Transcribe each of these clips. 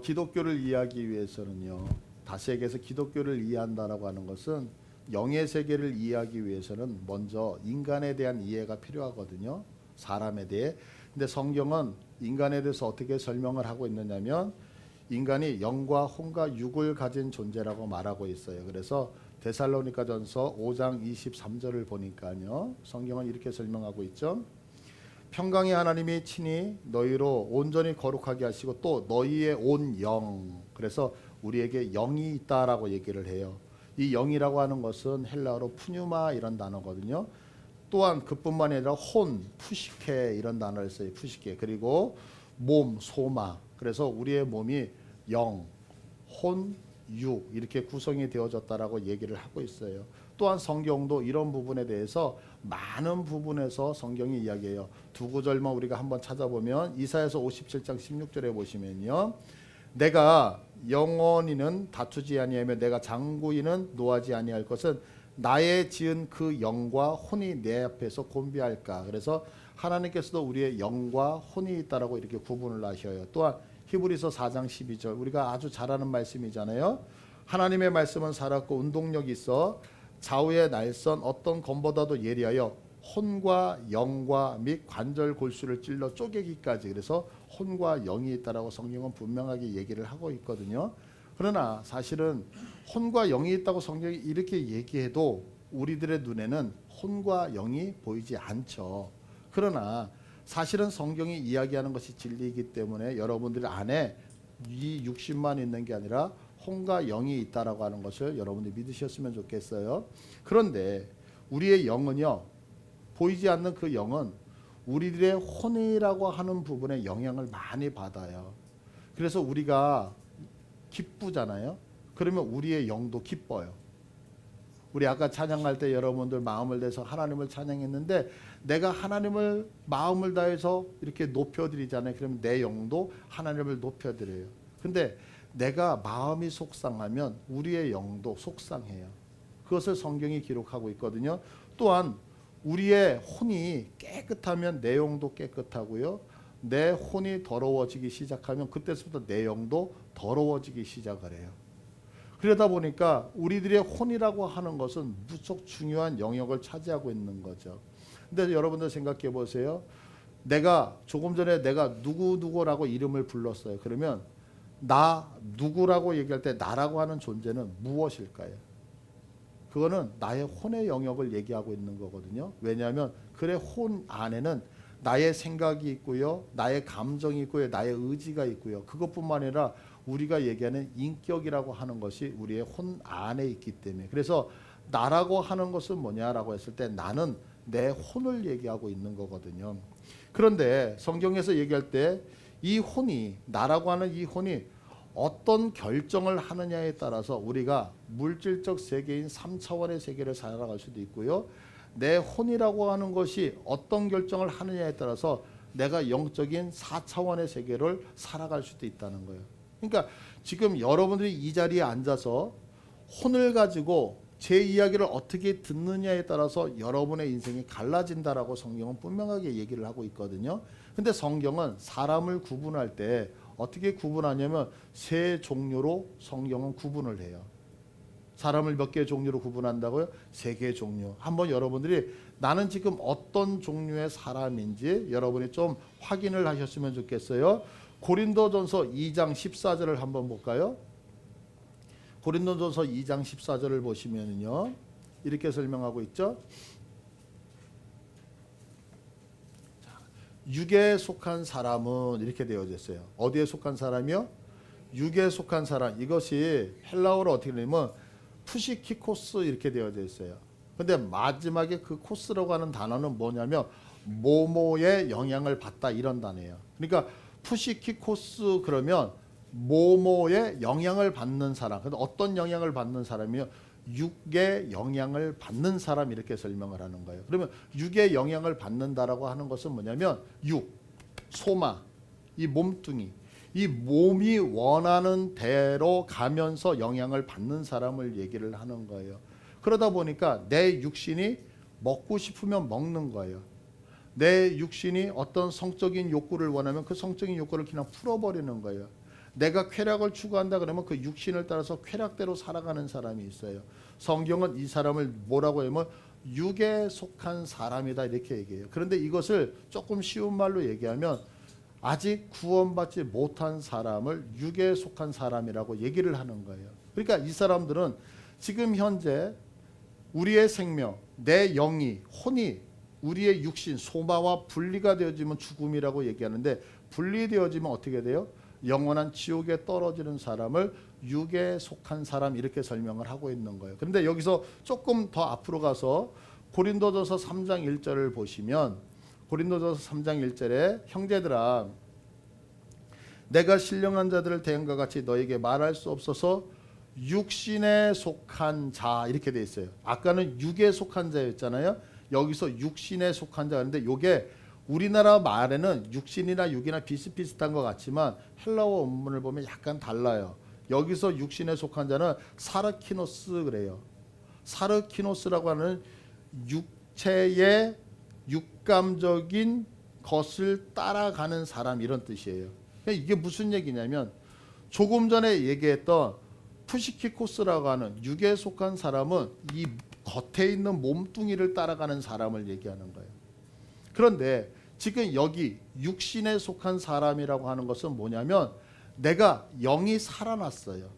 기독교를 이해하기 위해서는요, 다시 얘기해서 기독교를 이해한다라고 하는 것은 영의 세계를 이해하기 위해서는 먼저 인간에 대한 이해가 필요하거든요. 사람에 대해. 근데 성경은 인간에 대해서 어떻게 설명을 하고 있느냐면 인간이 영과 혼과 육을 가진 존재라고 말하고 있어요. 그래서 데살로니가전서 5장 23절을 보니까요, 성경은 이렇게 설명하고 있죠. 평강의 하나님이 친히 너희로 온전히 거룩하게 하시고 또 너희의 온 영, 그래서 우리에게 영이 있다라고 얘기를 해요. 이 영이라고 하는 것은 헬라어로 푸뉴마 이런 단어거든요. 또한 그뿐만 아니라 혼, 푸시케 이런 단어를 써요. 푸시케. 그리고 몸, 소마. 그래서 우리의 몸이 영, 혼, 육 이렇게 구성이 되어졌다라고 얘기를 하고 있어요. 또한 성경도 이런 부분에 대해서 많은 부분에서 성경이 이야기해요. 두 구절만 우리가 한번 찾아보면 이사야서 57장 16절에 보시면요, 내가 영원히는 다투지 아니하며 내가 장구인은 노하지 아니할 것은 나의 지은 그 영과 혼이 내 앞에서 곤비할까. 그래서 하나님께서도 우리의 영과 혼이 있다라고 이렇게 구분을 하셔요. 또한 히브리서 4장 12절 우리가 아주 잘 아는 말씀이잖아요. 하나님의 말씀은 살았고 운동력이 있어 좌우의 날선 어떤 검보다도 예리하여 혼과 영과 및 관절 골수를 찔러 쪼개기까지. 그래서 혼과 영이 있다라고 성경은 분명하게 얘기를 하고 있거든요. 그러나 사실은 혼과 영이 있다고 성경이 이렇게 얘기해도 우리들의 눈에는 혼과 영이 보이지 않죠. 그러나 사실은 성경이 이야기하는 것이 진리이기 때문에 여러분들 안에 이 육신만 있는 게 아니라 혼과 영이 있다라고 하는 것을 여러분들이 믿으셨으면 좋겠어요. 그런데 우리의 영은요, 보이지 않는 그 영은 우리들의 혼이라고 하는 부분에 영향을 많이 받아요. 그래서 우리가 기쁘잖아요. 그러면 우리의 영도 기뻐요. 우리 아까 찬양할 때 여러분들 마음을 내서 하나님을 찬양했는데 내가 하나님을 마음을 다해서 이렇게 높여드리잖아요. 그러면 내 영도 하나님을 높여드려요. 근데 내가 마음이 속상하면 우리의 영도 속상해요. 그것을 성경이 기록하고 있거든요. 또한 우리의 혼이 깨끗하면 내 영도 깨끗하고요. 내 혼이 더러워지기 시작하면 그때부터 내 영도 더러워지기 시작을 해요. 그러다 보니까 우리들의 혼이라고 하는 것은 무척 중요한 영역을 차지하고 있는 거죠. 근데 여러분들 생각해 보세요. 내가 조금 전에 내가 누구누구라고 이름을 불렀어요. 그러면 나 누구라고 얘기할 때 나라고 하는 존재는 무엇일까요? 그거는 나의 혼의 영역을 얘기하고 있는 거거든요. 왜냐하면 그의 혼 안에는 나의 생각이 있고요, 나의 감정이 있고요, 나의 의지가 있고요. 그것뿐만 아니라 우리가 얘기하는 인격이라고 하는 것이 우리의 혼 안에 있기 때문에, 그래서 나라고 하는 것은 뭐냐라고 했을 때 나는 내 혼을 얘기하고 있는 거거든요. 그런데 성경에서 얘기할 때 이 혼이, 나라고 하는 이 혼이 어떤 결정을 하느냐에 따라서 우리가 물질적 세계인 3차원의 세계를 살아갈 수도 있고요, 내 혼이라고 하는 것이 어떤 결정을 하느냐에 따라서 내가 영적인 4차원의 세계를 살아갈 수도 있다는 거예요. 그러니까 지금 여러분들이 이 자리에 앉아서 혼을 가지고 제 이야기를 어떻게 듣느냐에 따라서 여러분의 인생이 갈라진다라고 성경은 분명하게 얘기를 하고 있거든요. 근데 성경은 사람을 구분할 때 어떻게 구분하냐면 세 종류로 성경은 구분을 해요. 사람을 몇 개의 종류로 구분한다고요? 세 개의 종류. 한번 여러분들이 나는 지금 어떤 종류의 사람인지 여러분이 좀 확인을 하셨으면 좋겠어요. 고린도전서 2장 14절을 한번 볼까요? 고린도전서 2장 14절을 보시면요, 이렇게 설명하고 있죠. 육에 속한 사람은 이렇게 되어져 있어요. 어디에 속한 사람이요? 육에 속한 사람. 이것이 헬라어로 어떻게 되냐면 푸시키코스 이렇게 되어져 있어요. 근데 마지막에 그 코스라고 하는 단어는 뭐냐면 모모의 영향을 받다 이런 단어예요. 그러니까 푸시키코스 그러면 모모의 영향을 받는 사람. 근데 어떤 영향을 받는 사람이요? 육의 영향을 받는 사람 이렇게 설명을 하는 거예요. 그러면 육의 영향을 받는다라고 하는 것은 뭐냐면 육, 소마, 이 몸뚱이, 이 몸이 원하는 대로 가면서 영향을 받는 사람을 얘기를 하는 거예요. 그러다 보니까 내 육신이 먹고 싶으면 먹는 거예요. 내 육신이 어떤 성적인 욕구를 원하면 그 성적인 욕구를 그냥 풀어버리는 거예요. 내가 쾌락을 추구한다 그러면 그 육신을 따라서 쾌락대로 살아가는 사람이 있어요. 성경은 이 사람을 뭐라고 하면 육에 속한 사람이다 이렇게 얘기해요. 그런데 이것을 조금 쉬운 말로 얘기하면 아직 구원받지 못한 사람을 육에 속한 사람이라고 얘기를 하는 거예요. 그러니까 이 사람들은 지금 현재 우리의 생명, 내 영이, 혼이 우리의 육신, 소마와 분리가 되어지면 죽음이라고 얘기하는데 분리되어지면 어떻게 돼요? 영원한 지옥에 떨어지는 사람을 육에 속한 사람 이렇게 설명을 하고 있는 거예요. 그런데 여기서 조금 더 앞으로 가서 고린도전서 3장 1절을 보시면 고린도전서 3장 1절에 형제들아 내가 신령한 자들을 대한과 같이 너에게 말할 수 없어서 육신에 속한 자 이렇게 돼 있어요. 아까는 육에 속한 자였잖아요. 여기서 육신에 속한 자인데 이게 우리나라 말에는 육신이나 육이나 비슷비슷한 것 같지만 헬라어 원문을 보면 약간 달라요. 여기서 육신에 속한 자는 사르키노스 그래요. 사르키노스라고 하는 육체의 육감적인 것을 따라가는 사람 이런 뜻이에요. 이게 무슨 얘기냐면 조금 전에 얘기했던 푸시키코스라고 하는 육에 속한 사람은 이 겉에 있는 몸뚱이를 따라가는 사람을 얘기하는 거예요. 그런데 지금 여기 육신에 속한 사람이라고 하는 것은 뭐냐면 내가 영이 살아났어요.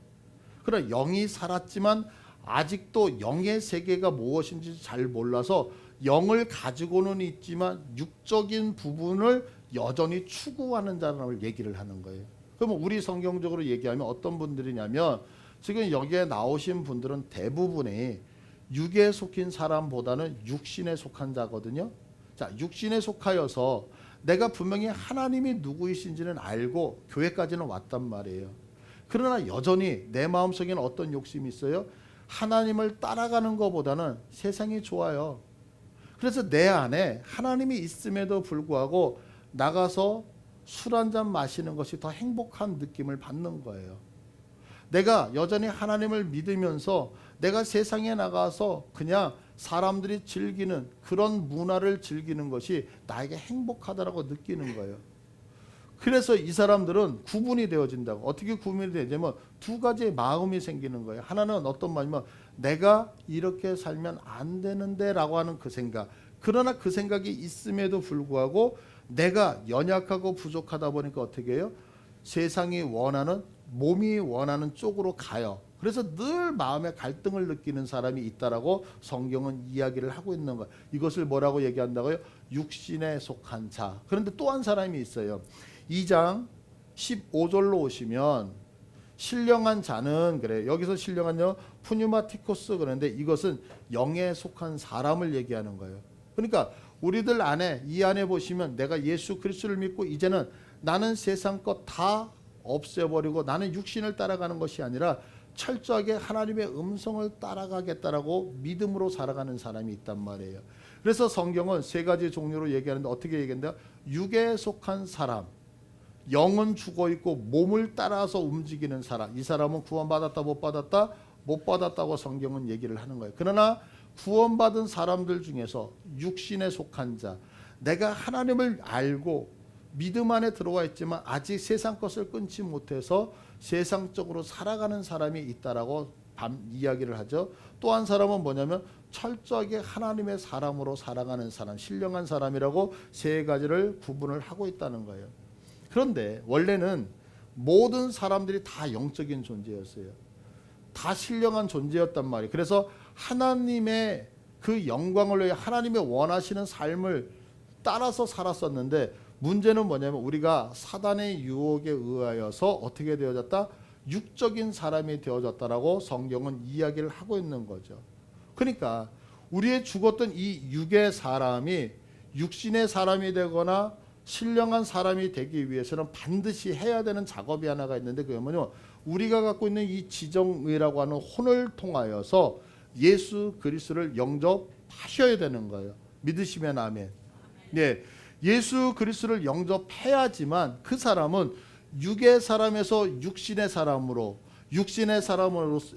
그러나 영이 살았지만 아직도 영의 세계가 무엇인지 잘 몰라서 영을 가지고는 있지만 육적인 부분을 여전히 추구하는 사람을 얘기를 하는 거예요. 그러면 우리 성경적으로 얘기하면 어떤 분들이냐면 지금 여기에 나오신 분들은 대부분이 육에 속힌 사람보다는 육신에 속한 자거든요. 자, 육신에 속하여서 내가 분명히 하나님이 누구이신지는 알고 교회까지는 왔단 말이에요. 그러나 여전히 내 마음속에는 어떤 욕심이 있어요? 하나님을 따라가는 것보다는 세상이 좋아요. 그래서 내 안에 하나님이 있음에도 불구하고 나가서 술 한잔 마시는 것이 더 행복한 느낌을 받는 거예요. 내가 여전히 하나님을 믿으면서 내가 세상에 나가서 그냥 사람들이 즐기는 그런 문화를 즐기는 것이 나에게 행복하다라고 느끼는 거예요. 그래서 이 사람들은 구분이 되어진다고. 어떻게 구분이 되냐면 두 가지의 마음이 생기는 거예요. 하나는 어떤 마음이면 내가 이렇게 살면 안 되는데 라고 하는 그 생각. 그러나 그 생각이 있음에도 불구하고 내가 연약하고 부족하다 보니까 어떻게 해요? 세상이 원하는 몸이 원하는 쪽으로 가요. 그래서 늘 마음의 갈등을 느끼는 사람이 있다라고 성경은 이야기를 하고 있는 거예요. 이것을 뭐라고 얘기한다고요? 육신에 속한 자. 그런데 또 한 사람이 있어요. 2장 15절로 오시면 신령한 자는 그래요. 여기서 신령한요 푸뉴마티코스 그런데 이것은 영에 속한 사람을 얘기하는 거예요. 그러니까 우리들 안에 이 안에 보시면 내가 예수 그리스도를 믿고 이제는 나는 세상 것 다 없애버리고 나는 육신을 따라가는 것이 아니라 철저하게 하나님의 음성을 따라가겠다라고 믿음으로 살아가는 사람이 있단 말이에요. 그래서 성경은 세 가지 종류로 얘기하는데 어떻게 얘기한다? 육에 속한 사람, 영은 죽어 있고 몸을 따라서 움직이는 사람. 이 사람은 구원받았다 못 받았다? 못 받았다고 성경은 얘기를 하는 거예요. 그러나 구원받은 사람들 중에서 육신에 속한 자, 내가 하나님을 알고 믿음 안에 들어와 있지만 아직 세상 것을 끊지 못해서 세상적으로 살아가는 사람이 있다라고 이야기를 하죠. 또 한 사람은 뭐냐면 철저하게 하나님의 사람으로 살아가는 사람, 신령한 사람이라고 세 가지를 구분을 하고 있다는 거예요. 그런데 원래는 모든 사람들이 다 영적인 존재였어요. 다 신령한 존재였단 말이에요. 그래서 하나님의 그 영광을 위해 하나님의 원하시는 삶을 따라서 살았었는데 문제는 뭐냐면 우리가 사단의 유혹에 의하여서 어떻게 되어졌다? 육적인 사람이 되어졌다라고 성경은 이야기를 하고 있는 거죠. 그러니까 우리의 죽었던 이 육의 사람이 육신의 사람이 되거나 신령한 사람이 되기 위해서는 반드시 해야 되는 작업이 하나가 있는데 그게 뭐냐면 우리가 갖고 있는 이 지정의라고 하는 혼을 통하여서 예수 그리스도를 영접하셔야 되는 거예요. 믿으시면 아멘. 네, 예수 그리스도를 영접해야지만 그 사람은 육의 사람에서 육신의 사람으로 육신의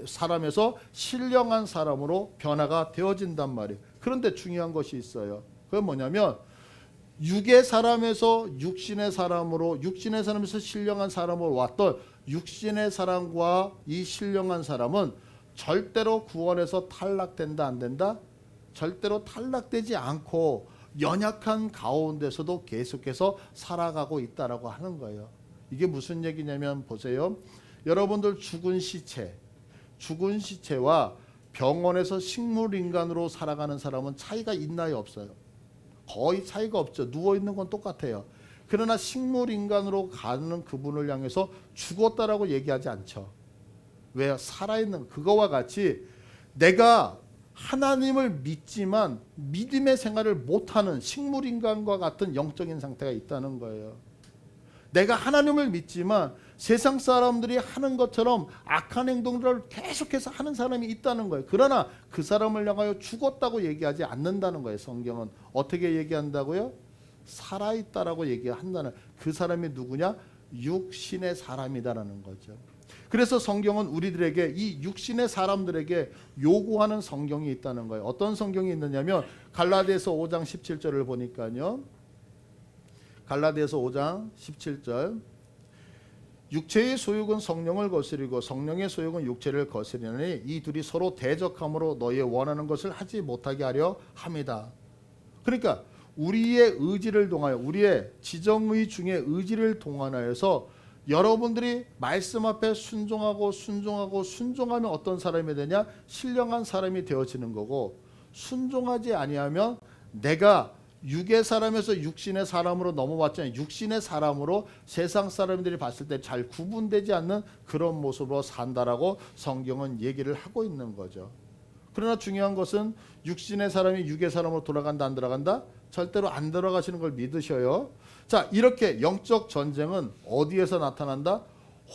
사람에서 신령한 사람으로 변화가 되어진단 말이에요. 그런데 중요한 것이 있어요. 그건 뭐냐면 육의 사람에서 육신의 사람으로 육신의 사람에서 신령한 사람으로 왔던 육신의 사람과 이 신령한 사람은 절대로 구원에서 탈락된다 안 된다? 절대로 탈락되지 않고 연약한 가운데서도 계속해서 살아가고 있다라고 하는 거예요. 이게 무슨 얘기냐면 보세요. 여러분들 죽은 시체와 병원에서 식물인간으로 살아가는 사람은 차이가 있나요? 없어요? 거의 차이가 없죠. 누워있는 건 똑같아요. 그러나 식물인간으로 가는 그분을 향해서 죽었다라고 얘기하지 않죠. 왜요? 살아있는 그거와 같이 내가 하나님을 믿지만 믿음의 생활을 못하는 식물인간과 같은 영적인 상태가 있다는 거예요. 내가 하나님을 믿지만 세상 사람들이 하는 것처럼 악한 행동들을 계속해서 하는 사람이 있다는 거예요. 그러나 그 사람을 향하여 죽었다고 얘기하지 않는다는 거예요. 성경은 어떻게 얘기한다고요? 살아있다라고 얘기한다는, 그 사람이 누구냐? 육신의 사람이다라는 거죠. 그래서 성경은 우리들에게 이 육신의 사람들에게 요구하는 성경이 있다는 거예요. 어떤 성경이 있느냐면 갈라디아서 5장 17절을 보니까요. 갈라디아서 5장 17절. 육체의 소욕은 성령을 거스리고 성령의 소욕은 육체를 거스리니 이 둘이 서로 대적함으로 너희의 원하는 것을 하지 못하게 하려 함이다. 그러니까 우리의 의지를 동하여, 우리의 지정의 중에 의지를 동원하여서 여러분들이 말씀 앞에 순종하면 어떤 사람이 되냐? 신령한 사람이 되어지는 거고, 순종하지 아니하면 내가 육의 사람에서 육신의 사람으로 넘어왔잖아요. 육신의 사람으로 세상 사람들이 봤을 때 잘 구분되지 않는 그런 모습으로 산다라고 성경은 얘기를 하고 있는 거죠. 그러나 중요한 것은 육신의 사람이 육의 사람으로 돌아간다 안 들어간다? 절대로 안 들어가시는 걸 믿으셔요. 자, 이렇게 영적 전쟁은 어디에서 나타난다?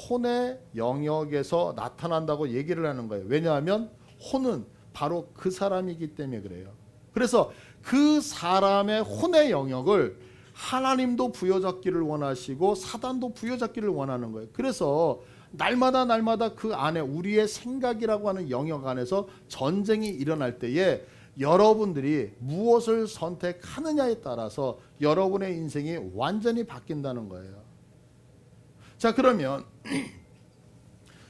혼의 영역에서 나타난다고 얘기를 하는 거예요. 왜냐하면 혼은 바로 그 사람이기 때문에 그래요. 그래서 그 사람의 혼의 영역을 하나님도 부여잡기를 원하시고 사단도 부여잡기를 원하는 거예요. 그래서 날마다 그 안에 우리의 생각이라고 하는 영역 안에서 전쟁이 일어날 때에 여러분들이 무엇을 선택하느냐에 따라서 여러분의 인생이 완전히 바뀐다는 거예요. 자, 그러면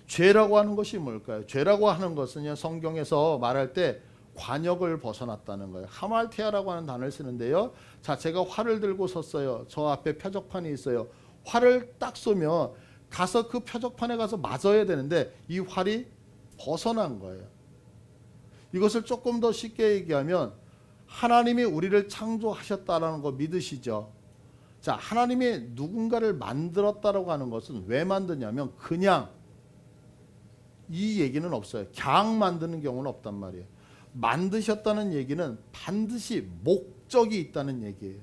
죄라고 하는 것이 뭘까요? 죄라고 하는 것은요, 성경에서 말할 때 관역을 벗어났다는 거예요. 하말티아라고 하는 단어를 쓰는데요. 자, 제가 활을 들고 섰어요. 저 앞에 표적판이 있어요. 활을 딱 쏘면 가서 그 표적판에 가서 맞아야 되는데 이 활이 벗어난 거예요. 이것을 조금 더 쉽게 얘기하면 하나님이 우리를 창조하셨다라는 거 믿으시죠? 자, 하나님이 누군가를 만들었다라고 하는 것은 왜 만드냐면 그냥 이 얘기는 없어요. 그냥 만드는 경우는 없단 말이에요. 만드셨다는 얘기는 반드시 목적이 있다는 얘기예요.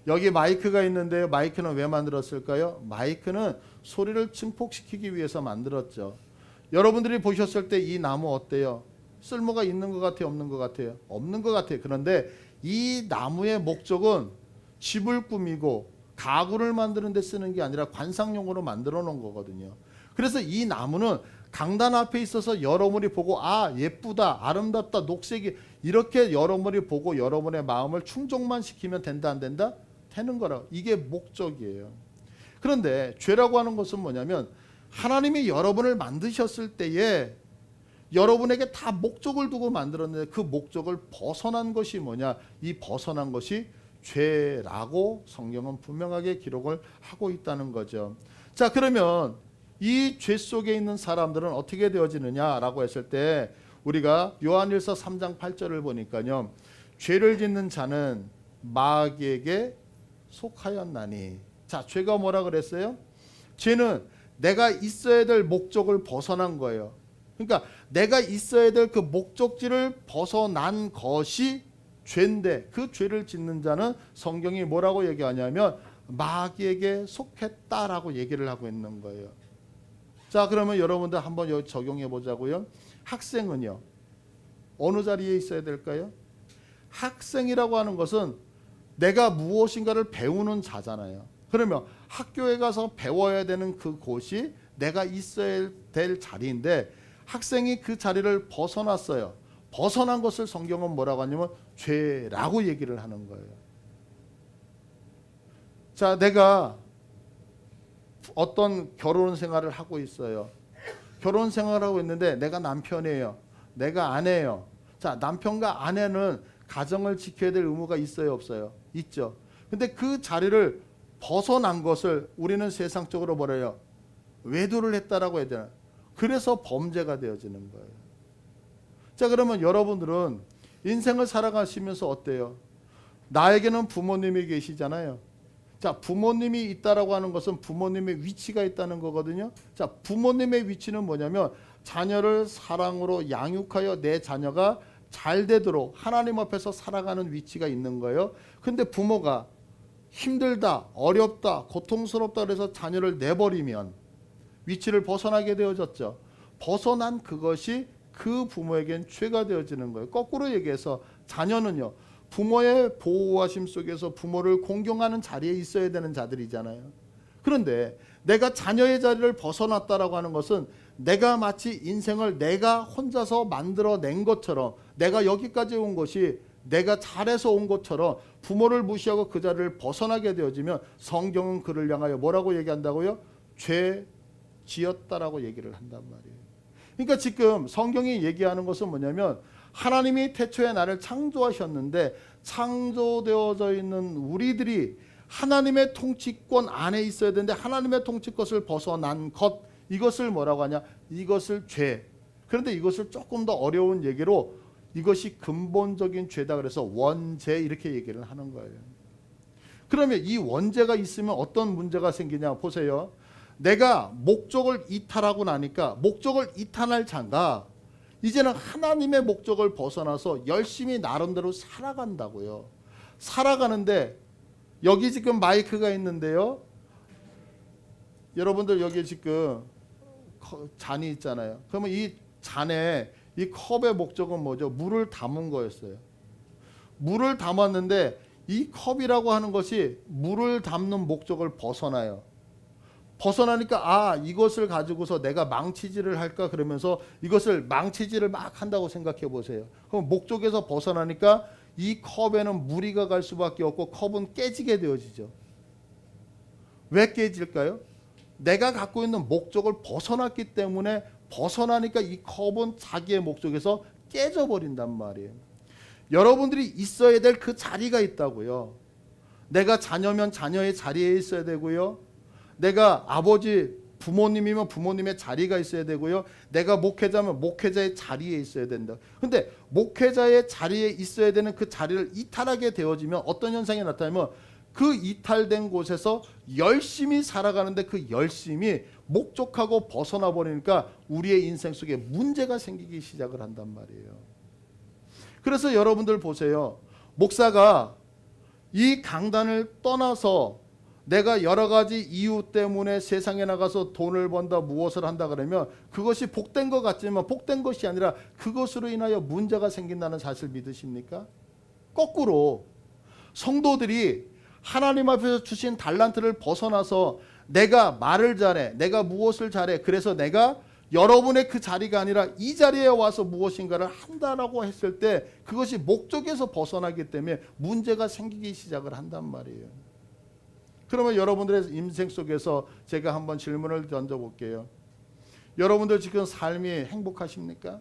여기 마이크가 있는데요. 마이크는 왜 만들었을까요? 마이크는 소리를 증폭시키기 위해서 만들었죠. 여러분들이 보셨을 때 이 나무 어때요? 쓸모가 있는 것 같아요? 없는 것 같아요? 없는 것 같아요. 그런데 이 나무의 목적은 집을 꾸미고 가구를 만드는 데 쓰는 게 아니라 관상용으로 만들어 놓은 거거든요. 그래서 이 나무는 강단 앞에 있어서 여러분이 보고 아, 예쁘다, 아름답다, 녹색이, 이렇게 여러분이 보고 여러분의 마음을 충족만 시키면 된다 안 된다? 되는 거라. 이게 목적이에요. 그런데 죄라고 하는 것은 뭐냐면 하나님이 여러분을 만드셨을 때에 여러분에게 다 목적을 두고 만들었는데 그 목적을 벗어난 것이 뭐냐? 이 벗어난 것이 죄라고 성경은 분명하게 기록을 하고 있다는 거죠. 자, 그러면 이 죄 속에 있는 사람들은 어떻게 되어지느냐라고 했을 때 우리가 요한일서 3장 8절을 보니까요. 죄를 짓는 자는 마귀에게 속하였나니. 자, 죄가 뭐라 그랬어요? 죄는 내가 있어야 될 목적을 벗어난 거예요. 그러니까 내가 있어야 될 그 목적지를 벗어난 것이 죄인데 그 죄를 짓는 자는 성경이 뭐라고 얘기하냐면 마귀에게 속했다라고 얘기를 하고 있는 거예요. 자, 그러면 여러분들 한번 여기 적용해 보자고요. 학생은요, 어느 자리에 있어야 될까요? 학생이라고 하는 것은 내가 무엇인가를 배우는 자잖아요. 그러면 학교에 가서 배워야 되는 그곳이 내가 있어야 될 자리인데 학생이 그 자리를 벗어났어요. 벗어난 것을 성경은 뭐라고 하냐면 죄라고 얘기를 하는 거예요. 자, 내가 어떤 결혼 생활을 하고 있어요. 결혼 생활을 하고 있는데 내가 남편이에요. 내가 아내예요. 자, 남편과 아내는 가정을 지켜야 될 의무가 있어요, 없어요? 있죠. 근데 그 자리를 벗어난 것을 우리는 세상적으로 뭐래요? 외도를 했다라고 해야 되나? 그래서 범죄가 되어지는 거예요. 자, 그러면 여러분들은 인생을 살아가시면서 어때요? 나에게는 부모님이 계시잖아요. 자, 부모님이 있다라고 하는 것은 부모님의 위치가 있다는 거거든요. 자, 부모님의 위치는 뭐냐면 자녀를 사랑으로 양육하여 내 자녀가 잘 되도록 하나님 앞에서 살아가는 위치가 있는 거예요. 근데 부모가 힘들다, 어렵다, 고통스럽다 그래서 자녀를 내버리면 위치를 벗어나게 되어졌죠. 벗어난 그것이 그 부모에겐 죄가 되어지는 거예요. 거꾸로 얘기해서 자녀는요, 부모의 보호하심 속에서 부모를 공경하는 자리에 있어야 되는 자들이잖아요. 그런데 내가 자녀의 자리를 벗어났다라고 하는 것은 내가 마치 인생을 내가 혼자서 만들어낸 것처럼, 내가 여기까지 온 것이 내가 잘해서 온 것처럼 부모를 무시하고 그 자리를 벗어나게 되어지면 성경은 그를 향하여 뭐라고 얘기한다고요? 죄 지었다라고 얘기를 한단 말이에요. 그러니까 지금 성경이 얘기하는 것은 뭐냐면 하나님이 태초에 나를 창조하셨는데 창조되어져 있는 우리들이 하나님의 통치권 안에 있어야 되는데 하나님의 통치권을 벗어난 것, 이것을 뭐라고 하냐? 이것을 죄. 그런데 이것을 조금 더 어려운 얘기로 이것이 근본적인 죄다 그래서 원죄 이렇게 얘기를 하는 거예요. 그러면 이 원죄가 있으면 어떤 문제가 생기냐 보세요. 내가 목적을 이탈하고 나니까 목적을 이탈할 자가 이제는 하나님의 목적을 벗어나서 열심히 나름대로 살아간다고요. 살아가는데 여기 지금 마이크가 있는데요. 여러분들 여기 지금 잔이 있잖아요. 그러면 이 잔에 이 컵의 목적은 뭐죠? 물을 담은 거였어요. 물을 담았는데 이 컵이라고 하는 것이 물을 담는 목적을 벗어나요. 벗어나니까 이것을 가지고서 내가 망치질을 할까 그러면서 이것을 망치질을 막 한다고 생각해 보세요. 그럼 목적에서 벗어나니까 이 컵에는 무리가 갈 수밖에 없고 컵은 깨지게 되어지죠. 왜 깨질까요? 내가 갖고 있는 목적을 벗어났기 때문에 벗어나니까 이 컵은 자기의 목적에서 깨져버린단 말이에요. 여러분들이 있어야 될 그 자리가 있다고요. 내가 자녀면 자녀의 자리에 있어야 되고요. 내가 아버지 부모님이면 부모님의 자리가 있어야 되고요. 내가 목회자면 목회자의 자리에 있어야 된다. 근데 목회자의 자리에 있어야 되는 그 자리를 이탈하게 되어지면 어떤 현상이 나타나면 그 이탈된 곳에서 열심히 살아가는데 그 열심이 목적하고 벗어나 버리니까 우리의 인생 속에 문제가 생기기 시작을 한단 말이에요. 그래서 여러분들 보세요. 목사가 이 강단을 떠나서 내가 여러 가지 이유 때문에 세상에 나가서 돈을 번다 무엇을 한다 그러면 그것이 복된 것 같지만 복된 것이 아니라 그것으로 인하여 문제가 생긴다는 사실 믿으십니까? 거꾸로 성도들이 하나님 앞에서 주신 달란트를 벗어나서 내가 말을 잘해, 내가 무엇을 잘해, 그래서 내가 여러분의 그 자리가 아니라 이 자리에 와서 무엇인가를 한다라고 했을 때 그것이 목적에서 벗어나기 때문에 문제가 생기기 시작을 한단 말이에요. 그러면 여러분들의 인생 속에서 제가 한번 질문을 던져볼게요. 여러분들 지금 삶이 행복하십니까?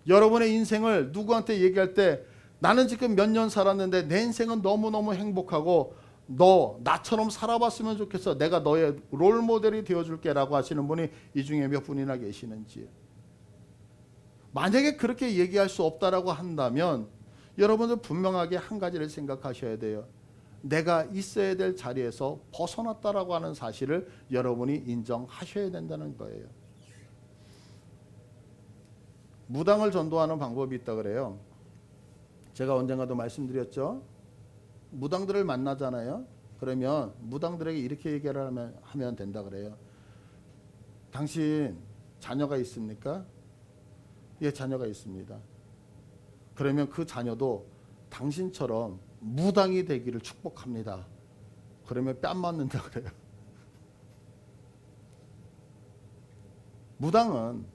여러분의 인생을 누구한테 얘기할 때 나는 지금 몇 년 살았는데 내 인생은 너무너무 행복하고 너 나처럼 살아봤으면 좋겠어. 내가 너의 롤모델이 되어줄게 라고 하시는 분이 이 중에 몇 분이나 계시는지. 만약에 그렇게 얘기할 수 없다라고 한다면 여러분들 분명하게 한 가지를 생각하셔야 돼요. 내가 있어야 될 자리에서 벗어났다라고 하는 사실을 여러분이 인정하셔야 된다는 거예요. 무당을 전도하는 방법이 있다 그래요. 제가 언젠가도 말씀드렸죠. 무당들을 만나잖아요. 그러면 무당들에게 이렇게 얘기를 하면 된다 그래요. 당신 자녀가 있습니까? 예, 자녀가 있습니다. 그러면 그 자녀도 당신처럼 무당이 되기를 축복합니다. 그러면 뺨 맞는다 그래요. 무당은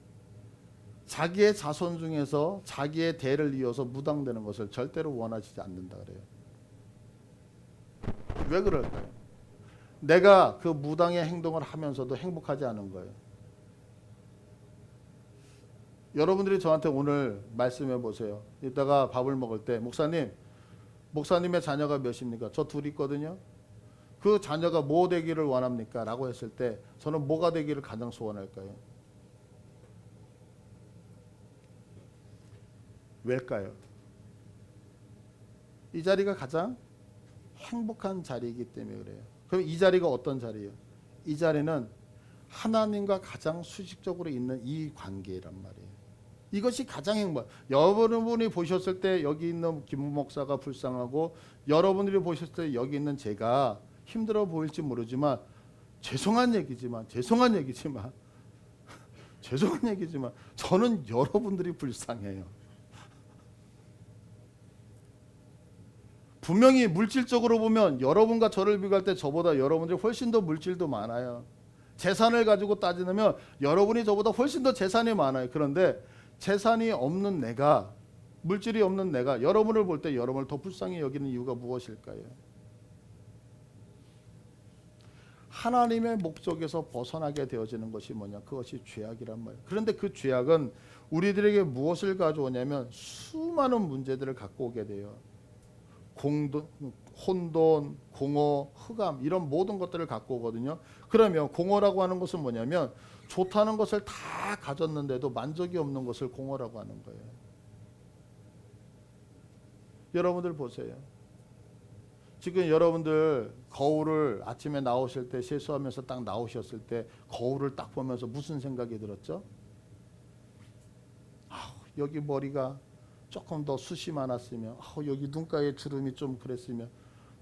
자기의 자손 중에서 자기의 대를 이어서 무당되는 것을 절대로 원하지 않는다 그래요. 왜 그럴까요? 내가 그 무당의 행동을 하면서도 행복하지 않은 거예요. 여러분들이 저한테 오늘 말씀해 보세요. 이따가 밥을 먹을 때 목사님의 자녀가 몇입니까? 저 둘 있거든요. 그 자녀가 뭐 되기를 원합니까? 라고 했을 때 저는 뭐가 되기를 가장 소원할까요? 왜일까요? 이 자리가 가장 행복한 자리이기 때문에 그래요. 그럼 이 자리가 어떤 자리예요? 이 자리는 하나님과 가장 수직적으로 있는 이 관계란 말이에요. 이것이 가장 행복. 여러분이 보셨을 때 여기 있는 김 목사가 불쌍하고 여러분들이 보셨을 때 여기 있는 제가 힘들어 보일지 모르지만 죄송한 얘기지만 저는 여러분들이 불쌍해요. 분명히 물질적으로 보면 여러분과 저를 비교할 때 저보다 여러분들이 훨씬 더 물질도 많아요. 재산을 가지고 따지면 여러분이 저보다 훨씬 더 재산이 많아요. 그런데 재산이 없는 내가, 물질이 없는 내가 여러분을 볼 때 여러분을 더 불쌍히 여기는 이유가 무엇일까요? 하나님의 목적에서 벗어나게 되어지는 것이 뭐냐? 그것이 죄악이란 말이에요. 그런데 그 죄악은 우리들에게 무엇을 가져오냐면 수많은 문제들을 갖고 오게 돼요. 혼돈, 공허, 흑암 이런 모든 것들을 갖고 오거든요. 그러면 공허라고 하는 것은 뭐냐면 좋다는 것을 다 가졌는데도 만족이 없는 것을 공허라고 하는 거예요. 여러분들 보세요. 지금 여러분들 거울을 아침에 나오실 때 세수하면서 딱 나오셨을 때 거울을 딱 보면서 무슨 생각이 들었죠? 여기 머리가 조금 더 숱이 많았으면, 여기 눈가에 주름이 좀 그랬으면,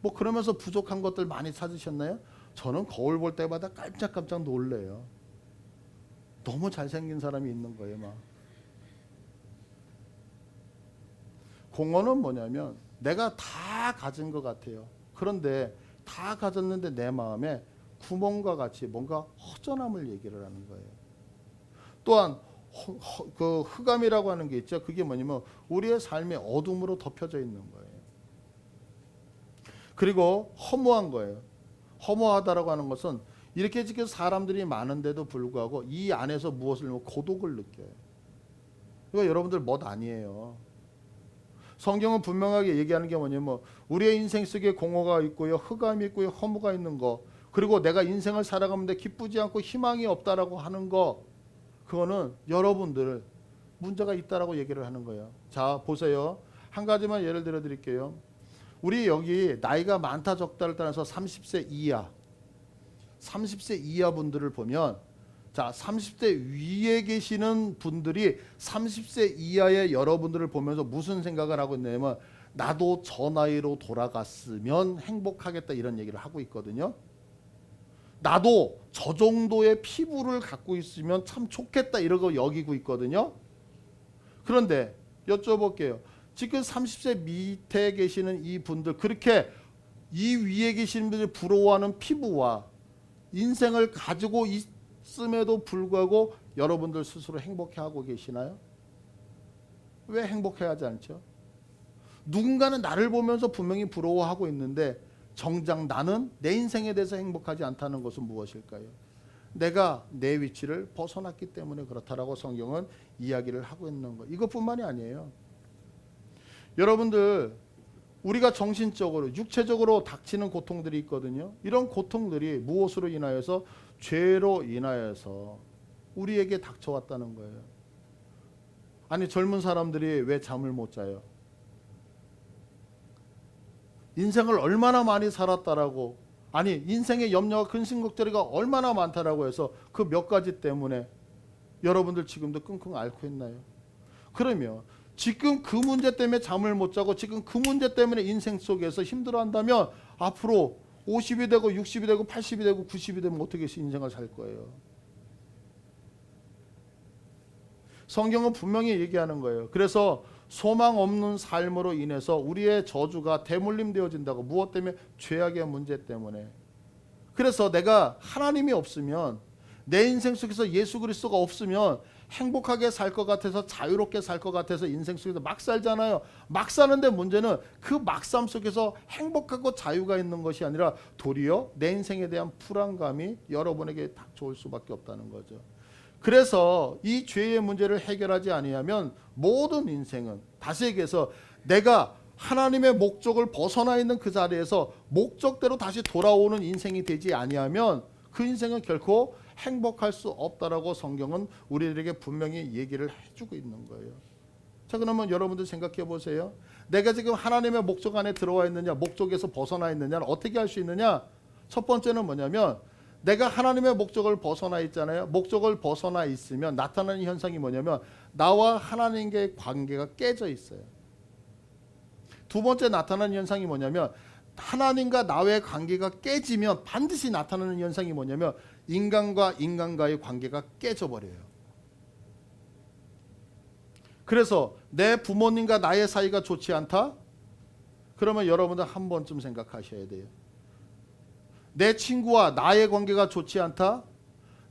뭐 그러면서 부족한 것들 많이 찾으셨나요? 저는 거울 볼 때마다 깜짝깜짝 놀래요. 너무 잘생긴 사람이 있는 거예요, 막. 공허는 뭐냐면 내가 다 가진 것 같아요. 그런데 다 가졌는데 내 마음에 구멍과 같이 뭔가 허전함을 얘기를 하는 거예요. 또한 그 흑암이라고 하는 게 있죠. 그게 뭐냐면 우리의 삶이 어둠으로 덮여져 있는 거예요. 그리고 허무한 거예요. 허무하다라고 하는 것은 이렇게 지금 사람들이 많은데도 불구하고 이 안에서 무엇을 고독을 느껴요. 이거 여러분들 멋 아니에요. 성경은 분명하게 얘기하는 게 뭐냐면 우리의 인생 속에 공허가 있고요, 흑암이 있고요, 허무가 있는 거, 그리고 내가 인생을 살아가는데 기쁘지 않고 희망이 없다라고 하는 거, 그거는 여러분들 문제가 있다라고 얘기를 하는 거예요. 자, 보세요. 한 가지만 예를 들어 드릴게요. 우리 여기 나이가 많다 적다를 떠나서 30세 이하 분들을 보면, 자, 30대 위에 계시는 분들이 30세 이하의 여러분들을 보면서 무슨 생각을 하고 있냐면 나도 저 나이로 돌아갔으면 행복하겠다 이런 얘기를 하고 있거든요. 나도 저 정도의 피부를 갖고 있으면 참 좋겠다 이러고 여기고 있거든요. 그런데 여쭤볼게요. 지금 30세 밑에 계시는 이 분들, 그렇게 이 위에 계시는 분들이 부러워하는 피부와 인생을 가지고 있음에도 불구하고 여러분들 스스로 행복해하고 계시나요? 왜 행복해하지 않죠? 누군가는 나를 보면서 분명히 부러워하고 있는데 정작 나는 내 인생에 대해서 행복하지 않다는 것은 무엇일까요? 내가 내 위치를 벗어났기 때문에 그렇다라고 성경은 이야기를 하고 있는 거예요. 이것뿐만이 아니에요. 여러분들, 우리가 정신적으로 육체적으로 닥치는 고통들이 있거든요. 이런 고통들이 무엇으로 인하여서? 죄로 인하여서 우리에게 닥쳐왔다는 거예요. 아니, 젊은 사람들이 왜 잠을 못 자요? 인생을 얼마나 많이 살았다라고, 아니 인생의 염려와 근심걱정이가 얼마나 많다라고 해서 그 몇 가지 때문에 여러분들 지금도 끙끙 앓고 있나요? 그러면 지금 그 문제 때문에 잠을 못 자고 지금 그 문제 때문에 인생 속에서 힘들어한다면 앞으로 50이 되고 60이 되고 80이 되고 90이 되면 어떻게 인생을 살 거예요? 성경은 분명히 얘기하는 거예요. 그래서 소망 없는 삶으로 인해서 우리의 저주가 대물림 되어진다고. 무엇 때문에? 죄악의 문제 때문에. 그래서 내가 하나님이 없으면 내 인생 속에서 예수 그리스도가 없으면 행복하게 살 것 같아서, 자유롭게 살 것 같아서 인생 속에서 막 살잖아요. 막 사는데 문제는 그 막삼 속에서 행복하고 자유가 있는 것이 아니라 도리어 내 인생에 대한 불안감이 여러분에게 닥쳐올 수밖에 없다는 거죠. 그래서 이 죄의 문제를 해결하지 아니하면 모든 인생은, 다시 얘기해서 내가 하나님의 목적을 벗어나 있는 그 자리에서 목적대로 다시 돌아오는 인생이 되지 아니하면 그 인생은 결코 행복할 수 없다라고 성경은 우리들에게 분명히 얘기를 해주고 있는 거예요. 자, 그러면 여러분들 생각해 보세요. 내가 지금 하나님의 목적 안에 들어와 있느냐, 목적에서 벗어나 있느냐를 어떻게 할 수 있느냐? 첫 번째는 뭐냐면, 내가 하나님의 목적을 벗어나 있잖아요. 목적을 벗어나 있으면 나타나는 현상이 뭐냐면, 나와 하나님과의 관계가 깨져 있어요. 두 번째 나타나는 현상이 뭐냐면, 하나님과 나의 관계가 깨지면 반드시 나타나는 현상이 뭐냐면, 인간과 인간과의 관계가 깨져버려요. 그래서 내 부모님과 나의 사이가 좋지 않다? 그러면 여러분들 한 번쯤 생각하셔야 돼요. 내 친구와 나의 관계가 좋지 않다?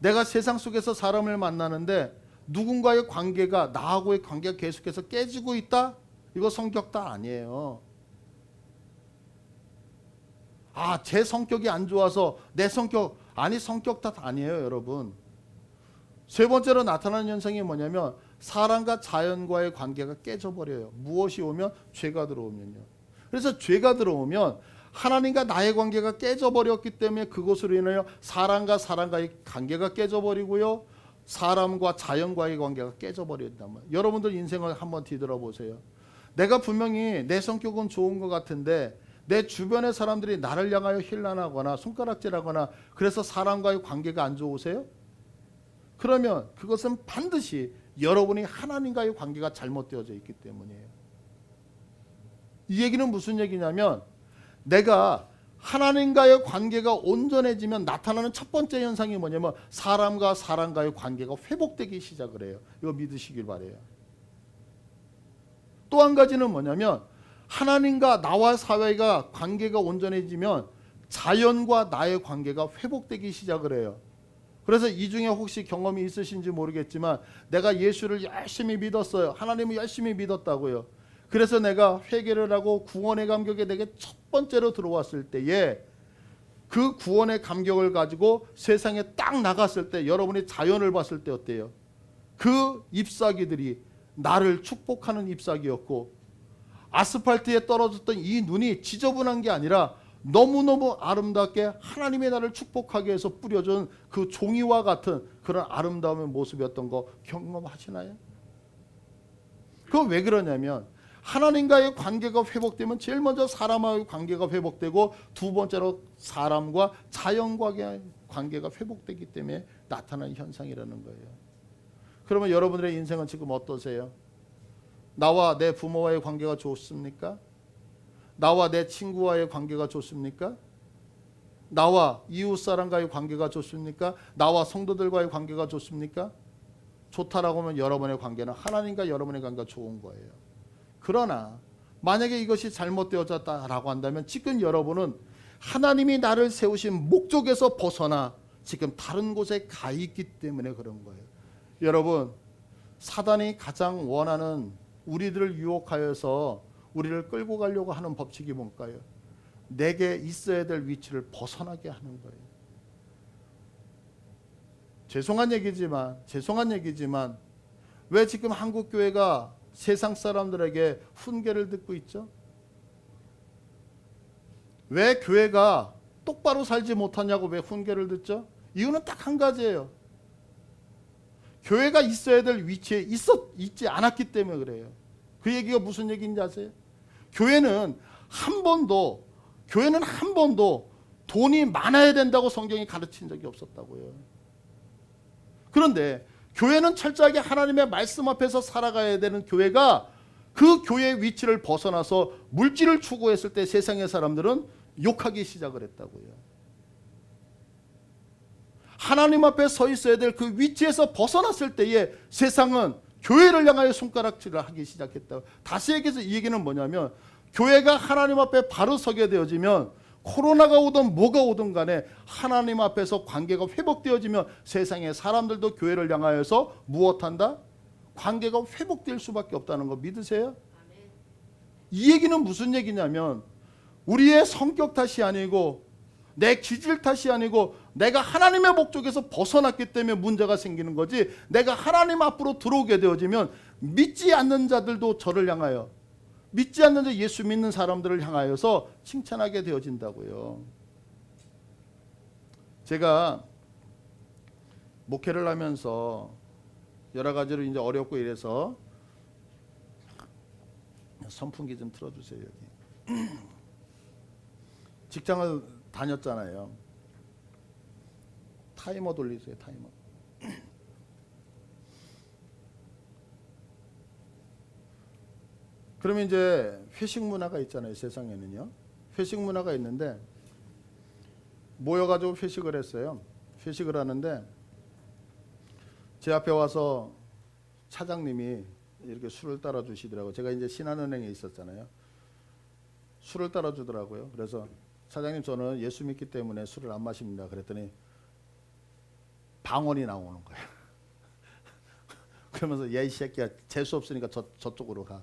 내가 세상 속에서 사람을 만나는데 누군가의 관계가, 나하고의 관계가 계속해서 깨지고 있다? 이거 성격 탓 아니에요. 아, 제 성격이 안 좋아서 내 성격, 아니 성격 탓 아니에요, 여러분. 세 번째로 나타나는 현상이 뭐냐면, 사람과 자연과의 관계가 깨져버려요. 무엇이 오면? 죄가 들어오면요. 그래서 죄가 들어오면 하나님과 나의 관계가 깨져버렸기 때문에 그것으로 인하여 사람과의 관계가 깨져버리고요, 사람과 자연과의 관계가 깨져버린단 말이에요. 여러분들 인생을 한번 뒤돌아보세요. 내가 분명히 내 성격은 좋은 것 같은데 내 주변의 사람들이 나를 향하여 힐난하거나 손가락질하거나 그래서 사람과의 관계가 안 좋으세요? 그러면 그것은 반드시 여러분이 하나님과의 관계가 잘못되어져 있기 때문이에요. 이 얘기는 무슨 얘기냐면, 내가 하나님과의 관계가 온전해지면 나타나는 첫 번째 현상이 뭐냐면, 사람과 사람과의 관계가 회복되기 시작을 해요. 이거 믿으시길 바라요. 또 한 가지는 뭐냐면, 하나님과 나와 사회가 관계가 온전해지면 자연과 나의 관계가 회복되기 시작을 해요. 그래서 이 중에 혹시 경험이 있으신지 모르겠지만, 내가 예수를 열심히 믿었어요. 하나님을 열심히 믿었다고요. 그래서 내가 회개를 하고 구원의 감격에 내게 첫 번째로 들어왔을 때에, 그 구원의 감격을 가지고 세상에 딱 나갔을 때 여러분이 자연을 봤을 때 어때요? 그 잎사귀들이 나를 축복하는 잎사귀였고, 아스팔트에 떨어졌던 이 눈이 지저분한 게 아니라 너무너무 아름답게 하나님의 나를 축복하기 위해서 뿌려준 그 종이와 같은 그런 아름다움의 모습이었던 거 경험하시나요? 그건 왜 그러냐면, 하나님과의 관계가 회복되면 제일 먼저 사람과의 관계가 회복되고, 두 번째로 사람과 자연과의 관계가 회복되기 때문에 나타나는 현상이라는 거예요. 그러면 여러분들의 인생은 지금 어떠세요? 나와 내 부모와의 관계가 좋습니까? 나와 내 친구와의 관계가 좋습니까? 나와 이웃 사람과의 관계가 좋습니까? 나와 성도들과의 관계가 좋습니까? 좋다라고 하면 여러분의 관계는 하나님과 여러분의 관계가 좋은 거예요. 그러나 만약에 이것이 잘못되어졌다라고 한다면 지금 여러분은 하나님이 나를 세우신 목적에서 벗어나 지금 다른 곳에 가 있기 때문에 그런 거예요. 여러분, 사단이 가장 원하는, 우리들을 유혹하여서 우리를 끌고 가려고 하는 법칙이 뭘까요? 내게 있어야 될 위치를 벗어나게 하는 거예요. 죄송한 얘기지만 왜 지금 한국 교회가 세상 사람들에게 훈계를 듣고 있죠? 왜 교회가 똑바로 살지 못하냐고 왜 훈계를 듣죠? 이유는 딱 한 가지예요. 교회가 있어야 될 위치에 있지 않았기 때문에 그래요. 그 얘기가 무슨 얘기인지 아세요? 교회는 한 번도 돈이 많아야 된다고 성경이 가르친 적이 없었다고요. 그런데 교회는 철저하게 하나님의 말씀 앞에서 살아가야 되는 교회가 그 교회의 위치를 벗어나서 물질을 추구했을 때 세상의 사람들은 욕하기 시작을 했다고요. 하나님 앞에 서 있어야 될 그 위치에서 벗어났을 때에 세상은 교회를 향하여 손가락질을 하기 시작했다. 다시 얘기해서 이 얘기는 뭐냐면, 교회가 하나님 앞에 바로 서게 되어지면 코로나가 오든 뭐가 오든 간에 하나님 앞에서 관계가 회복되어지면 세상의 사람들도 교회를 향하여서 무엇한다? 관계가 회복될 수밖에 없다는 거 믿으세요? 이 얘기는 무슨 얘기냐면 우리의 성격 탓이 아니고 내 기질 탓이 아니고 내가 하나님의 목적에서 벗어났기 때문에 문제가 생기는 거지, 내가 하나님 앞으로 들어오게 되어지면 믿지 않는 자들도 저를 향하여, 믿지 않는 자, 예수 믿는 사람들을 향하여서 칭찬하게 되어진다고요. 제가 목회를 하면서 여러 가지로 이제 어렵고 이래서 선풍기 좀 틀어주세요. 여기 직장을 다녔잖아요. 타이머 돌리세요. 타이머. 그러면 이제 회식 문화가 있잖아요. 세상에는요. 회식 문화가 있는데 모여가지고 회식을 했어요. 회식을 하는데 제 앞에 와서 차장님이 이렇게 술을 따라 주시더라고요. 제가 이제 신한은행에 있었잖아요. 술을 따라 주더라고요. 그래서 사장님, 저는 예수 믿기 때문에 술을 안 마십니다. 그랬더니 방언이 나오는 거예요. 그러면서 야, 이 새끼야, 재수 없으니까 저쪽으로 가.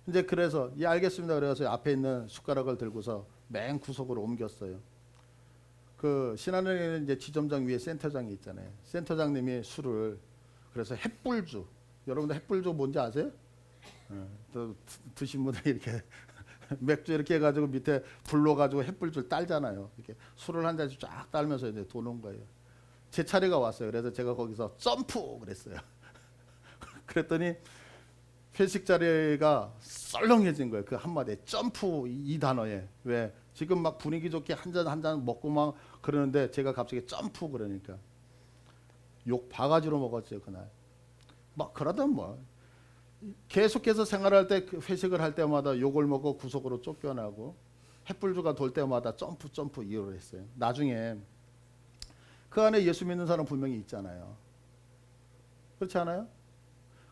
이제 그래서 예, 알겠습니다. 그래서 앞에 있는 숟가락을 들고서 맨 구석으로 옮겼어요. 그 신한은행에는 이제 지점장 위에 센터장이 있잖아요. 센터장님이 술을, 그래서 햇불주, 여러분들 햇불주 뭔지 아세요? 또 드신 분들 이렇게 맥주 이렇게 해가지고 밑에 불러가지고 햇불줄 딸잖아요. 이렇게 술을 한 잔씩 쫙 딸면서 이제 도는 거예요. 제 차례가 왔어요. 그래서 제가 거기서 점프 그랬어요. 그랬더니 회식 자리가 썰렁해진 거예요. 그 한마디에 점프, 이 단어에. 왜 지금 막 분위기 좋게 한 잔 먹고 막 그러는데 제가 갑자기 점프 그러니까 욕 바가지로 먹었어요. 그날 막 그러다 뭐 계속해서 생활할 때, 회식을 할 때마다 욕을 먹고 구석으로 쫓겨나고 햇불주가 돌 때마다 점프 이유를 했어요. 나중에 그 안에 예수 믿는 사람 분명히 있잖아요. 그렇지 않아요?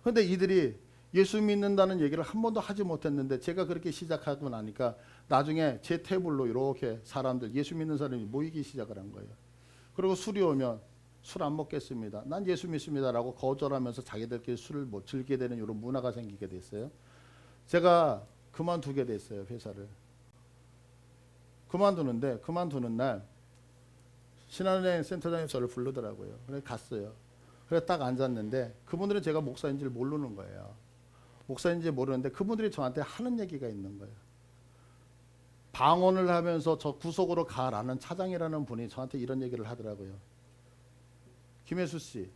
그런데 이들이 예수 믿는다는 얘기를 한 번도 하지 못했는데 제가 그렇게 시작하고 나니까 나중에 제 테이블로 이렇게 사람들, 예수 믿는 사람이 모이기 시작을 한 거예요. 그리고 술이 오면 술 안 먹겠습니다. 난 예수 믿습니다라고 거절하면서 자기들끼리 술을 못 즐기게 되는 이런 문화가 생기게 됐어요. 제가 그만두게 됐어요. 회사를. 그만두는 날 신한은행 센터장이 저를 부르더라고요. 그래서 갔어요. 그래서 딱 앉았는데 그분들은 제가 목사인 줄 모르는 거예요. 목사인지 모르는데 그분들이 저한테 하는 얘기가 있는 거예요. 방언을 하면서 저 구석으로 가라는 차장이라는 분이 저한테 이런 얘기를 하더라고요. 김혜수 씨,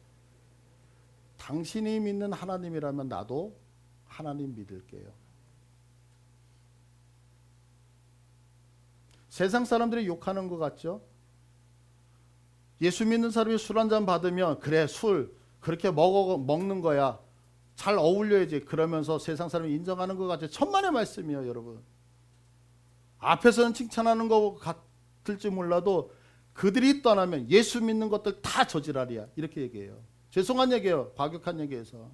당신이 믿는 하나님이라면 나도 하나님 믿을게요. 세상 사람들이 욕하는 것 같죠? 예수 믿는 사람이 술 한 잔 받으면 그래, 술 그렇게 먹는 거야, 잘 어울려야지, 그러면서 세상 사람이 인정하는 것 같죠? 천만의 말씀이에요. 여러분, 앞에서는 칭찬하는 것 같을지 몰라도 그들이 떠나면 예수 믿는 것들 다 저지랄이야, 이렇게 얘기해요. 죄송한 얘기예요. 과격한 얘기해서.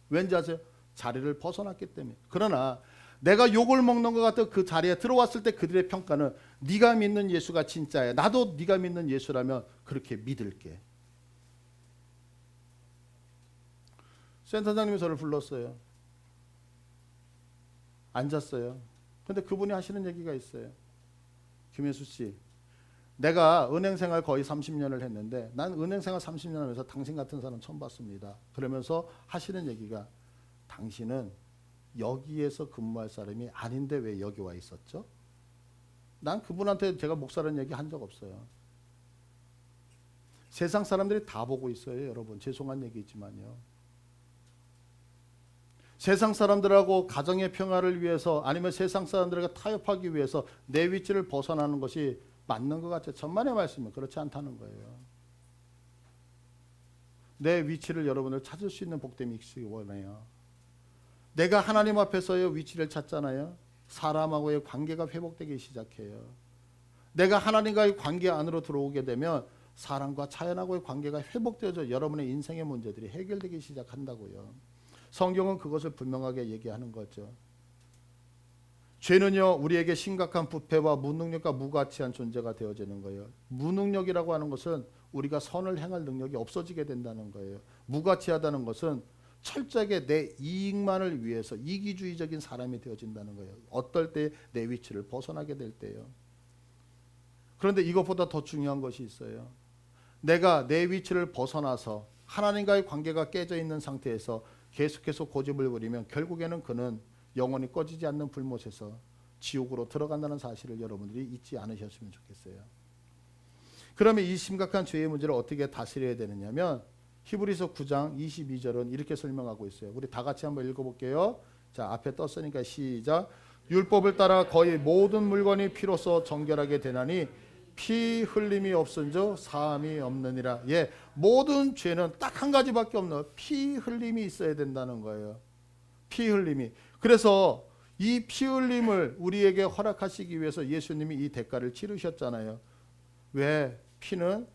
왠지 아세요? 자리를 벗어났기 때문에. 그러나 내가 욕을 먹는 것 같아 그 자리에 들어왔을 때 그들의 평가는 네가 믿는 예수가 진짜야, 나도 네가 믿는 예수라면 그렇게 믿을게. 센터장님이 저를 불렀어요. 앉았어요. 근데 그분이 하시는 얘기가 있어요. 김혜수 씨, 내가 은행 생활 거의 30년을 했는데 난 은행 생활 30년 하면서 당신 같은 사람 처음 봤습니다. 그러면서 하시는 얘기가, 당신은 여기에서 근무할 사람이 아닌데 왜 여기 와 있었죠? 난 그분한테 제가 목사라는 얘기 한 적 없어요. 세상 사람들이 다 보고 있어요. 여러분, 죄송한 얘기지만요. 세상 사람들하고 가정의 평화를 위해서 아니면 세상 사람들과 타협하기 위해서 내 위치를 벗어나는 것이 맞는 것 같아요. 천만의 말씀은 그렇지 않다는 거예요. 내 위치를 여러분들 찾을 수 있는 복됨이 있기를 원해요. 내가 하나님 앞에서의 위치를 찾잖아요. 사람하고의 관계가 회복되기 시작해요. 내가 하나님과의 관계 안으로 들어오게 되면 사람과 자연하고의 관계가 회복되어져 여러분의 인생의 문제들이 해결되기 시작한다고요. 성경은 그것을 분명하게 얘기하는 거죠. 죄는요 우리에게 심각한 부패와 무능력과 무가치한 존재가 되어지는 거예요. 무능력이라고 하는 것은 우리가 선을 행할 능력이 없어지게 된다는 거예요. 무가치하다는 것은 철저하게 내 이익만을 위해서 이기주의적인 사람이 되어진다는 거예요. 어떨 때 내 위치를 벗어나게 될 때요. 그런데 이것보다 더 중요한 것이 있어요. 내가 내 위치를 벗어나서 하나님과의 관계가 깨져 있는 상태에서 계속해서 고집을 부리면 결국에는 그는 영원히 꺼지지 않는 불못에서 지옥으로 들어간다는 사실을 여러분들이 잊지 않으셨으면 좋겠어요. 그러면 이 심각한 죄의 문제를 어떻게 다스려야 되느냐면 히브리서 9장 22절은 이렇게 설명하고 있어요. 우리 다 같이 한번 읽어볼게요. 자, 앞에 떴으니까 시작. 율법을 따라 거의 모든 물건이 피로써 정결하게 되나니 피 흘림이 없은즉 사함이 없느니라. 예, 모든 죄는 딱 한 가지밖에 없는 피 흘림이 있어야 된다는 거예요. 피 흘림이. 그래서 이 피 흘림을 우리에게 허락하시기 위해서 예수님이 이 대가를 치르셨잖아요. 왜? 피는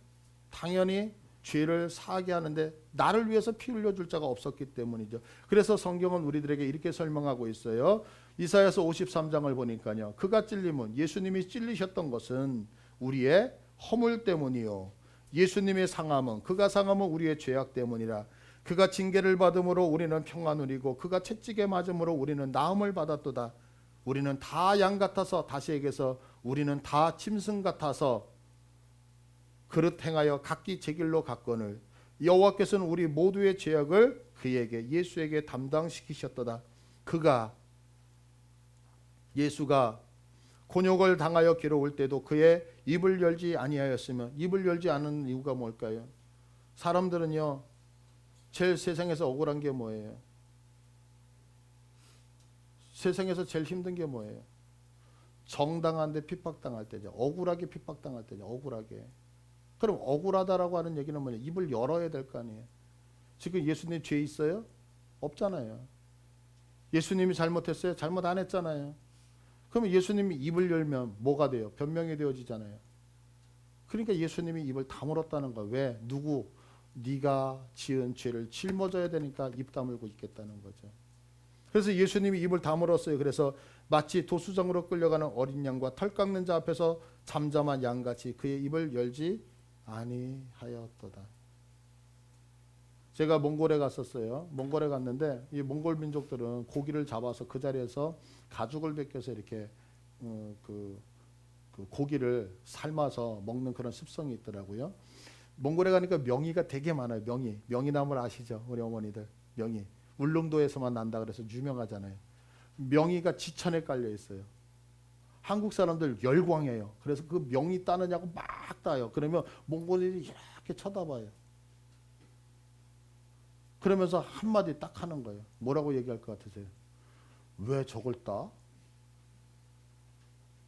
당연히 죄를 사하게 하는데 나를 위해서 피 흘려줄 자가 없었기 때문이죠. 그래서 성경은 우리들에게 이렇게 설명하고 있어요. 이사야서 53장을 보니까요. 그가 찔림은 예수님이 찔리셨던 것은 우리의 허물 때문이요. 예수님의 상함은 그가 상함은 우리의 죄악 때문이라. 그가 징계를 받음으로 우리는 평안 누리고 그가 채찍에 맞음으로 우리는 나음을 받았도다. 우리는 다 양 같아서 다시 얘기해서 우리는 다 짐승 같아서 그릇 행하여 각기 제 길로 갔거늘 여호와께서는 우리 모두의 죄악을 그에게 예수에게 담당시키셨도다. 예수가 곤욕을 당하여 괴로울 때도 그의 입을 열지 아니하였으면 입을 열지 않은 이유가 뭘까요? 사람들은요 제일 세상에서 억울한 게 뭐예요? 세상에서 제일 힘든 게 뭐예요? 정당한데 핍박당할 때죠. 억울하게 핍박당할 때죠. 억울하게. 그럼 억울하다라고 하는 얘기는 뭐냐? 입을 열어야 될 거 아니에요. 지금 예수님 죄 있어요? 없잖아요. 예수님이 잘못했어요? 잘못 안 했잖아요. 그러면 예수님이 입을 열면 뭐가 돼요? 변명이 되어지잖아요. 그러니까 예수님이 입을 다물었다는 거예요. 왜? 네가 지은 죄를 짊어져야 되니까 입 다물고 있겠다는 거죠. 그래서 예수님이 입을 다물었어요. 그래서 마치 도수장으로 끌려가는 어린 양과 털 깎는 자 앞에서 잠잠한 양같이 그의 입을 열지 아니하였도다. 제가 몽골에 갔었어요. 몽골에 갔는데 이 몽골 민족들은 고기를 잡아서 그 자리에서 가죽을 벗겨서 이렇게 그 고기를 삶아서 먹는 그런 습성이 있더라고요. 몽골에 가니까 명이가 되게 많아요. 명이나물 아시죠? 우리 어머니들 명이 울릉도에서만 난다 그래서 유명하잖아요. 명이가 지천에 깔려 있어요. 한국 사람들 열광해요. 그래서 그 명이 따느냐고 막 따요. 그러면 몽골인이 이렇게 쳐다봐요. 그러면서 한마디 딱 하는 거예요. 뭐라고 얘기할 것 같으세요? 왜 저걸 따?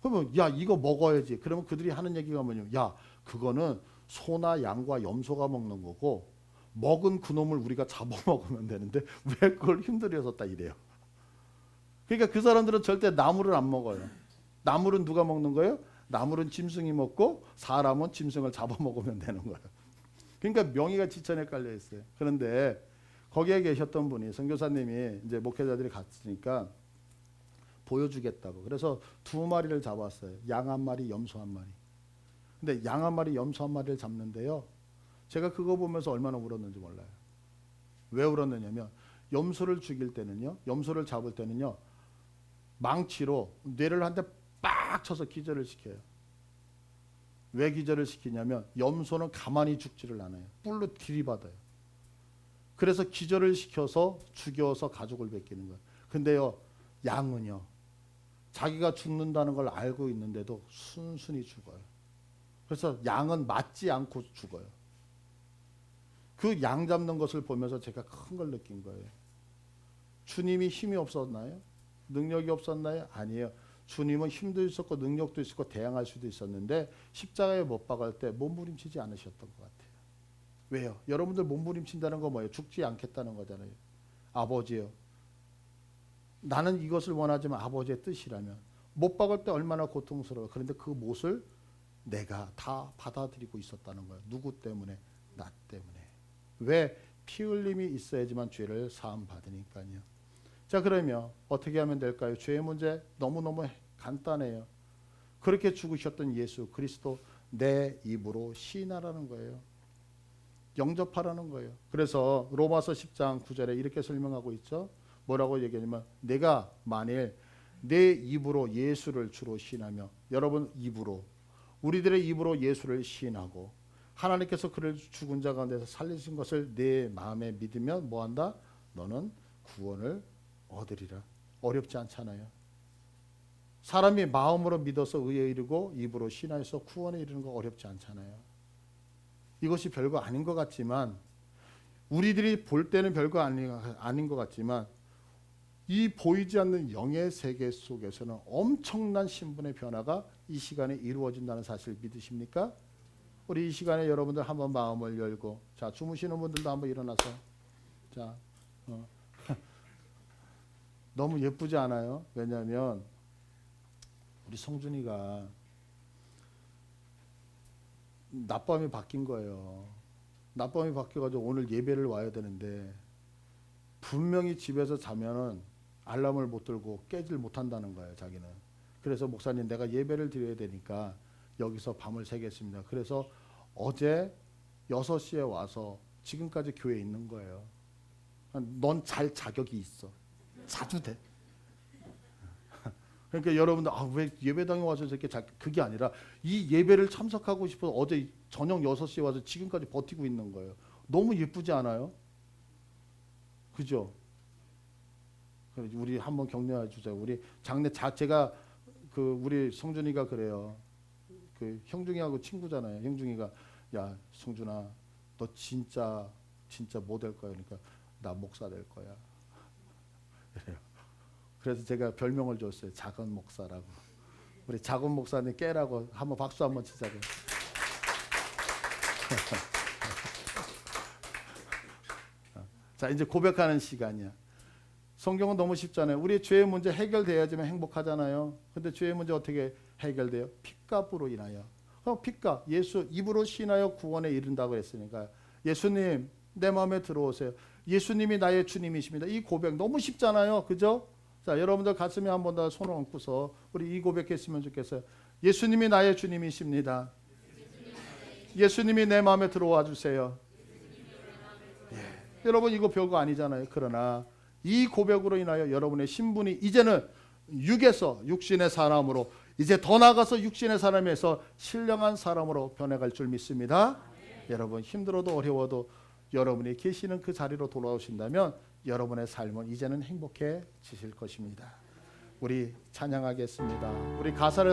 그러면 야 이거 먹어야지. 그러면 그들이 하는 얘기가 뭐냐면 야 그거는 소나 양과 염소가 먹는 거고 먹은 그놈을 우리가 잡아먹으면 되는데 왜 그걸 힘들여서 따 이래요. 그러니까 그 사람들은 절대 나물을 안 먹어요. 나물은 누가 먹는 거예요? 나물은 짐승이 먹고 사람은 짐승을 잡아먹으면 되는 거예요. 그러니까 명의가 지천에 깔려 있어요. 그런데 거기에 계셨던 분이 선교사님이 이제 목회자들이 갔으니까 보여주겠다고 그래서 2마리를 잡았어요. 양 1마리, 염소 1마리. 근데 양 1마리, 염소 1마리를 잡는데요. 제가 그거 보면서 얼마나 울었는지 몰라요. 왜 울었느냐면 염소를 죽일 때는요. 염소를 잡을 때는요. 망치로 뇌를 한 대 빡 쳐서 기절을 시켜요. 왜 기절을 시키냐면 염소는 가만히 죽지를 않아요. 뿔로 들이받아요. 그래서 기절을 시켜서 죽여서 가죽을 벗기는 거예요. 근데요. 양은요. 자기가 죽는다는 걸 알고 있는데도 순순히 죽어요. 그래서 양은 맞지 않고 죽어요. 그 양 잡는 것을 보면서 제가 큰 걸 느낀 거예요. 주님이 힘이 없었나요? 능력이 없었나요? 아니에요. 주님은 힘도 있었고 능력도 있었고 대항할 수도 있었는데 십자가에 못 박을 때 몸부림치지 않으셨던 것 같아요. 왜요? 여러분들 몸부림친다는 거 뭐예요? 죽지 않겠다는 거잖아요. 아버지요. 나는 이것을 원하지만 아버지의 뜻이라면 못 박을 때 얼마나 고통스러워요. 그런데 그 못을 내가 다 받아들이고 있었다는 거예요. 누구 때문에? 나 때문에. 왜? 피 흘림이 있어야지만 죄를 사함 받으니까요. 자, 그러면 어떻게 하면 될까요? 죄의 문제 너무너무 간단해요. 그렇게 죽으셨던 예수 그리스도 내 입으로 시인하라는 거예요. 영접하라는 거예요. 그래서 로마서 10장 9절에 이렇게 설명하고 있죠. 뭐라고 얘기하냐면 내가 만일 내 입으로 예수를 주로 시인하며, 여러분 입으로, 우리들의 입으로 예수를 시인하고 하나님께서 그를 죽은 자 가운데서 살리신 것을 내 마음에 믿으면 뭐한다? 너는 구원을 얻으리라. 어렵지 않잖아요. 사람이 마음으로 믿어서 의에 이르고 입으로 신하여서 구원에 이르는 거 어렵지 않잖아요. 이것이 별거 아닌 것 같지만, 우리들이 볼 때는 별거 아닌 것 같지만, 이 보이지 않는 영의 세계 속에서는 엄청난 신분의 변화가 이 시간에 이루어진다는 사실 믿으십니까? 우리 이 시간에 여러분들 한번 마음을 열고, 자, 주무시는 분들도 한번 일어나서, 자, 너무 예쁘지 않아요? 왜냐하면 우리 성준이가 낮밤이 바뀐 거예요. 낮밤이 바뀌어가지고 오늘 예배를 와야 되는데 분명히 집에서 자면은 알람을 못 들고 깨질 못한다는 거예요, 자기는. 그래서 목사님, 내가 예배를 드려야 되니까 여기서 밤을 새겠습니다. 그래서 어제 6시에 와서 지금까지 교회에 있는 거예요. 넌 잘 자격이 있어. 자도 돼. 그러니까 여러분들, 왜 예배당에 와서 이렇게 그게 아니라 이 예배를 참석하고 싶어서 어제 저녁 6시에 와서 지금까지 버티고 있는 거예요. 너무 예쁘지 않아요? 그죠? 우리 한번 격려해 주세요. 우리 장례 제가 우리 성준이가 그래요. 형중이하고 친구잖아요. 형중이가, 야 성준아, 너 진짜 뭐 될 거야? 그러니까 나 목사 될 거야. 그래요. 그래서 제가 별명을 줬어요. 작은 목사라고. 우리 작은 목사님 깨라고 한번 박수 한번 치자고요. 자, 이제 고백하는 시간이야. 성경은 너무 쉽잖아요. 우리 죄의 문제 해결돼야지만 행복하잖아요. 근데 죄의 문제 어떻게 해결돼요? 핏값으로 인하여. 핏값, 예수 입으로 신하여 구원에 이른다고 했으니까, 예수님 내 마음에 들어오세요. 예수님이 나의 주님이십니다. 이 고백 너무 쉽잖아요. 그죠? 자, 여러분들 가슴에 한 번 더 손을 얹고서 우리 이 고백했으면 좋겠어요. 예수님이 나의 주님이십니다. 예수님이 내 마음에 들어와 주세요. 예. 여러분, 이거 별거 아니잖아요. 그러나 이 고백으로 인하여 여러분의 신분이 이제는 육에서 육신의 사람으로, 이제 더 나아가서 육신의 사람에서 신령한 사람으로 변해갈 줄 믿습니다. 여러분, 힘들어도 어려워도 여러분이 계시는 그 자리로 돌아오신다면 여러분의 삶은 이제는 행복해지실 것입니다. 우리 찬양하겠습니다. 우리 가사를